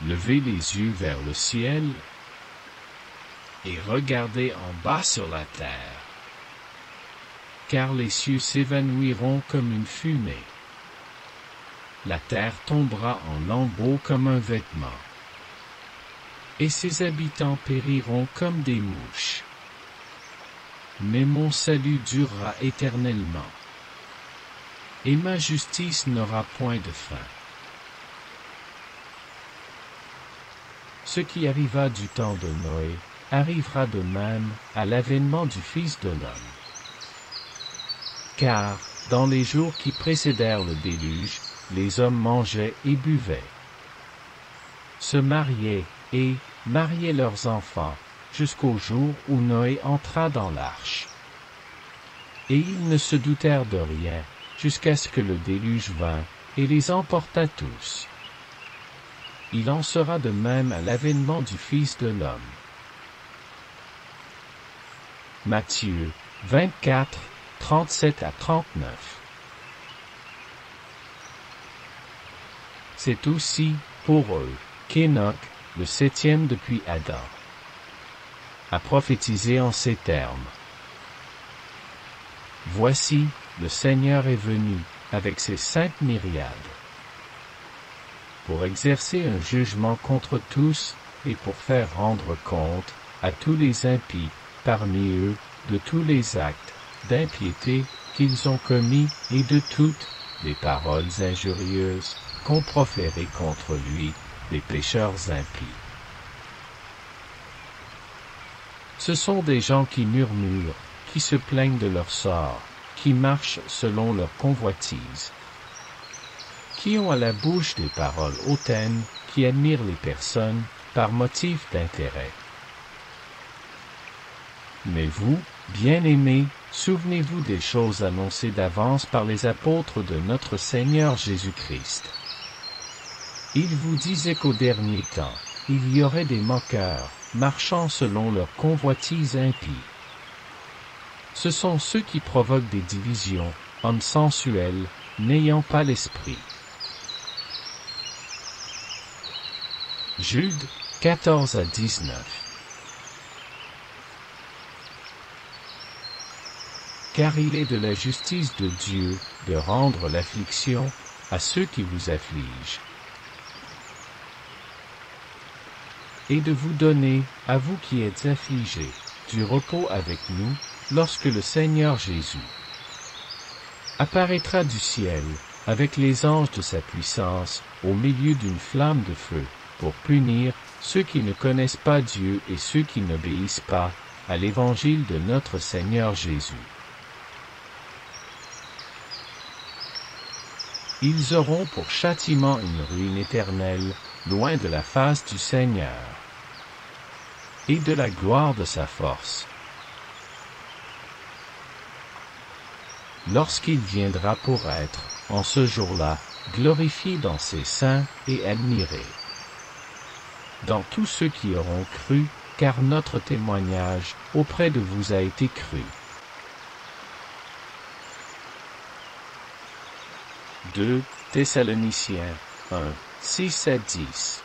levez les yeux vers le ciel et regardez en bas sur la terre, car les cieux s'évanouiront comme une fumée. La terre tombera en lambeaux comme un vêtement, et ses habitants périront comme des mouches. Mais mon salut durera éternellement, et ma justice n'aura point de fin. Ce qui arriva du temps de Noé arrivera de même à l'avènement du Fils de l'homme. Car, dans les jours qui précédèrent le déluge, les hommes mangeaient et buvaient, se mariaient et mariaient leurs enfants, jusqu'au jour où Noé entra dans l'arche. Et ils ne se doutèrent de rien, jusqu'à ce que le déluge vînt, et les emporta tous. Il en sera de même à l'avènement du Fils de l'homme. Matthieu 24, 37 à 39. C'est aussi, pour eux, qu'Enoch, le 7e depuis Adam, a prophétisé en ces termes. Voici, le Seigneur est venu, avec ses saintes myriades, pour exercer un jugement contre tous, et pour faire rendre compte, à tous les impies, parmi eux, de tous les actes d'impiété qu'ils ont commis, et de toutes les paroles injurieuses qu'ont proférées contre lui, les pécheurs impies. Ce sont des gens qui murmurent, qui se plaignent de leur sort, qui marchent selon leur convoitise, qui ont à la bouche des paroles hautaines, qui admirent les personnes par motif d'intérêt. Mais vous, bien-aimés, souvenez-vous des choses annoncées d'avance par les apôtres de notre Seigneur Jésus-Christ. Ils vous disaient qu'au dernier temps, il y aurait des moqueurs, marchant selon leur convoitise impie. Ce sont ceux qui provoquent des divisions, hommes sensuels, n'ayant pas l'esprit. Jude 14 à 19. Car il est de la justice de Dieu de rendre l'affliction à ceux qui vous affligent, et de vous donner, à vous qui êtes affligés, du repos avec nous, lorsque le Seigneur Jésus apparaîtra du ciel, avec les anges de sa puissance, au milieu d'une flamme de feu, pour punir ceux qui ne connaissent pas Dieu et ceux qui n'obéissent pas à l'évangile de notre Seigneur Jésus. Ils auront pour châtiment une ruine éternelle, loin de la face du Seigneur et de la gloire de sa force, lorsqu'il viendra pour être, en ce jour-là, glorifié dans ses saints et admiré dans tous ceux qui auront cru, car notre témoignage auprès de vous a été cru. 2 Thessaloniciens 1, 6 à 10.